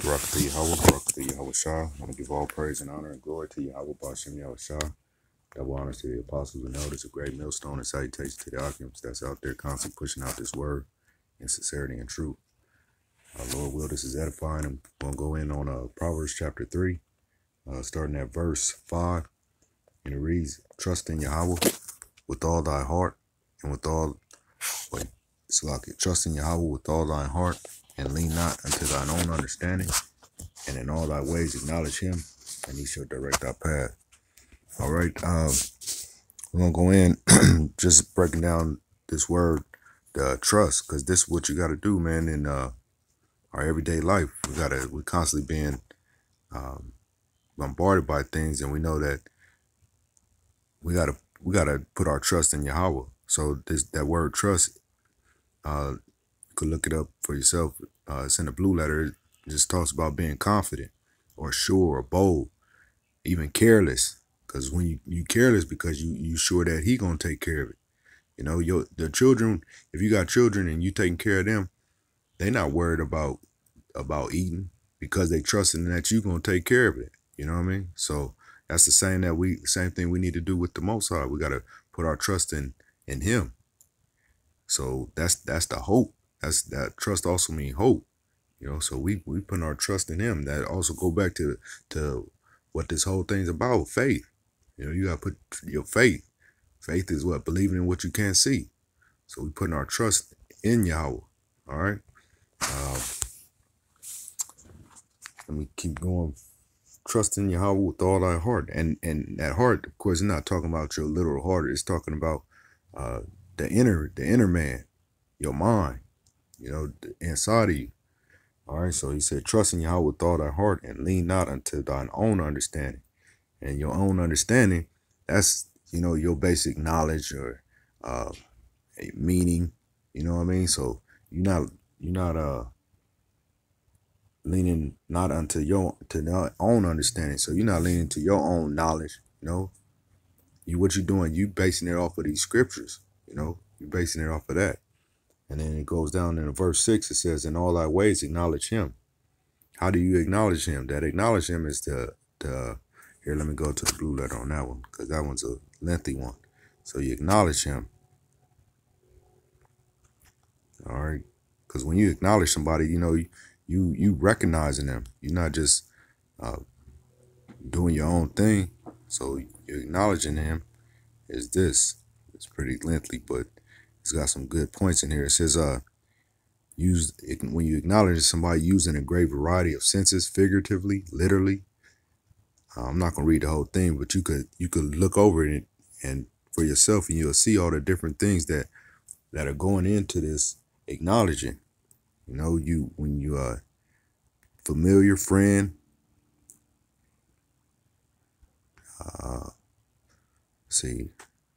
Barakatah Yahweh, Barakatah Yahweh Shah. I want to give all praise and honor and glory to Yahweh Bashem Yahweh Shah. Double honors to the apostles and elders, a great millstone, and salutations to the occupants that's out there constantly pushing out this word in sincerity and truth. Lord will, this is edifying. I'm going to go in on Proverbs chapter 3, starting at verse 5. And it reads, trust in Yahweh with all thy heart and with all, trust in Yahweh with all thine heart and lean not unto thine own understanding, and in all thy ways acknowledge him, and he shall direct thy path. All right, we're going to go in just breaking down this word, trust, because this is what you got to do, man, in our everyday life. We're constantly being bombarded by things, and we know that we gotta put our trust in Yahweh. So that word trust, you could look it up for yourself. It's in the blue letter. It just talks about being confident or sure or bold, even careless. Because when you careless, because you sure that he gonna take care of it. You know, the children, if you got children and you taking care of them, they not worried about eating, because they trusting that you gonna take care of it. You know what I mean? So that's the same thing we need to do with the Most High. We gotta put our trust in him. So that's the hope. That trust also means hope. You know, so we putting our trust in him. That also go back to what this whole thing's about, faith. You know, you gotta put your faith. Faith is what? Believing in what you can't see. So we putting our trust in Yahweh. All right. Let me keep going. Trust in Yahweh with all thy heart. And that heart, of course, is not talking about your literal heart. It's talking about the inner man, your mind, you know, inside of you. All right. So he said, trust in Yahweh with all thy heart and lean not unto thine own understanding. And your own understanding, that's, you know, your basic knowledge or meaning, you know what I mean? So you're not leaning not unto your own understanding. So you're not leaning to your own knowledge, you know. What you're doing, you basing it off of these scriptures, you know, you're basing it off of that. And then it goes down in verse 6, it says, in all thy ways acknowledge him. How do you acknowledge him? That acknowledge him is here, let me go to the blue letter on that one, because that one's a lengthy one. So you acknowledge him. All right. Because when you acknowledge somebody, you know, you recognizing them. You're not just doing your own thing. So you acknowledging him is this. It's pretty lengthy, but it's got some good points in here. It says, when you acknowledge somebody, using a great variety of senses, figuratively, literally. I'm not gonna read the whole thing, but you could look over it and for yourself, and you'll see all the different things that are going into this acknowledging. You know, when you familiar friend,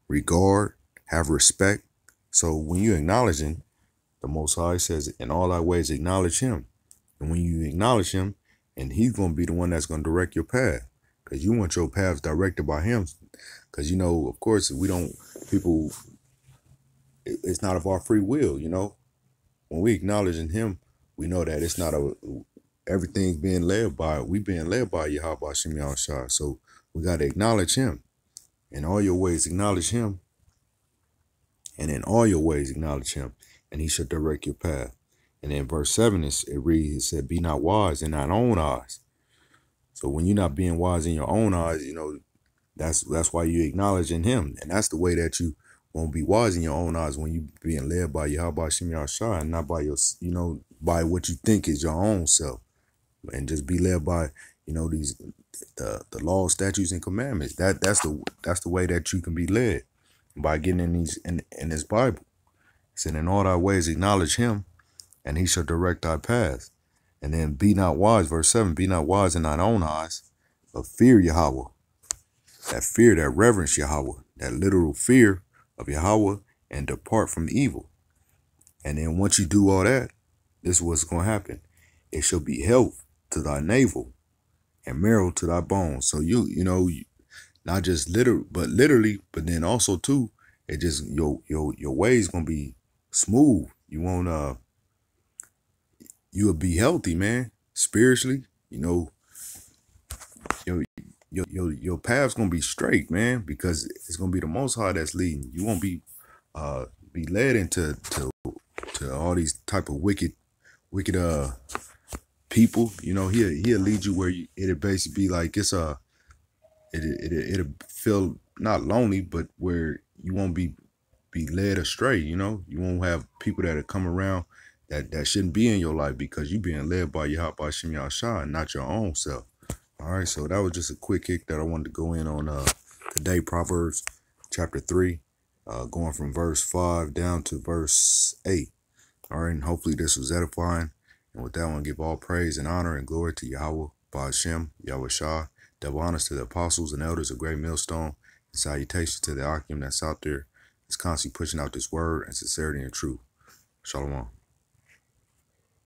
regard, have respect. So when you acknowledging, the Most High says, in all thy ways acknowledge him. And when you acknowledge him, and he's going to be the one that's going to direct your path, because you want your paths directed by him. Because, you know, of course, it's not of our free will, you know. When we acknowledging him, we know that it's not everything's being led by, being led by Yahweh Bashem Yahweh Shah. So we got to acknowledge him. In all your ways acknowledge him. And in all your ways acknowledge him, and he shall direct your path. And in verse 7, it reads, it said, be not wise in thine own eyes. So when you're not being wise in your own eyes, you know, that's why you acknowledging him. And that's the way that you won't be wise in your own eyes, when you being led by Yahweh Shem Yahshua, and not by by what you think is your own self. And just be led by, you know, the law, statutes, and commandments. That's the way that you can be led, by getting in this Bible. It said, in all thy ways acknowledge him, and he shall direct thy paths. And then be not wise, verse 7, be not wise in thine own eyes, but fear Yahweh. That fear, that reverence Yahweh, that literal fear of Yahweh, and depart from evil. And then once you do all that, this is what's going to happen. It shall be health to thy navel and marrow to thy bones. So you know, not just literally, but then also too, it just your way is going to be smooth. You'll be healthy, man. spiritually, you know, your your path's gonna be straight, man, because it's gonna be the Most High that's leading. You won't be led into to all these type of wicked people. You know, he'll lead you where it'll basically be like it'll feel not lonely, but where you won't be led astray. You know, you won't have people that come around that shouldn't be in your life because you being led by Yahweh Shem Yahshua and not your own self. All right, so that was just a quick kick that I wanted to go in on today. Proverbs chapter 3, going from verse 5 down to verse 8. All right, and hopefully this was edifying. And with that, I want to give all praise and honor and glory to Yahweh, Ba'ashem, Yahweh Shah, double honors to the apostles and elders of Great Millstone, and salutations to the Akim that's out there, that's constantly pushing out this word and sincerity and truth. Shalom.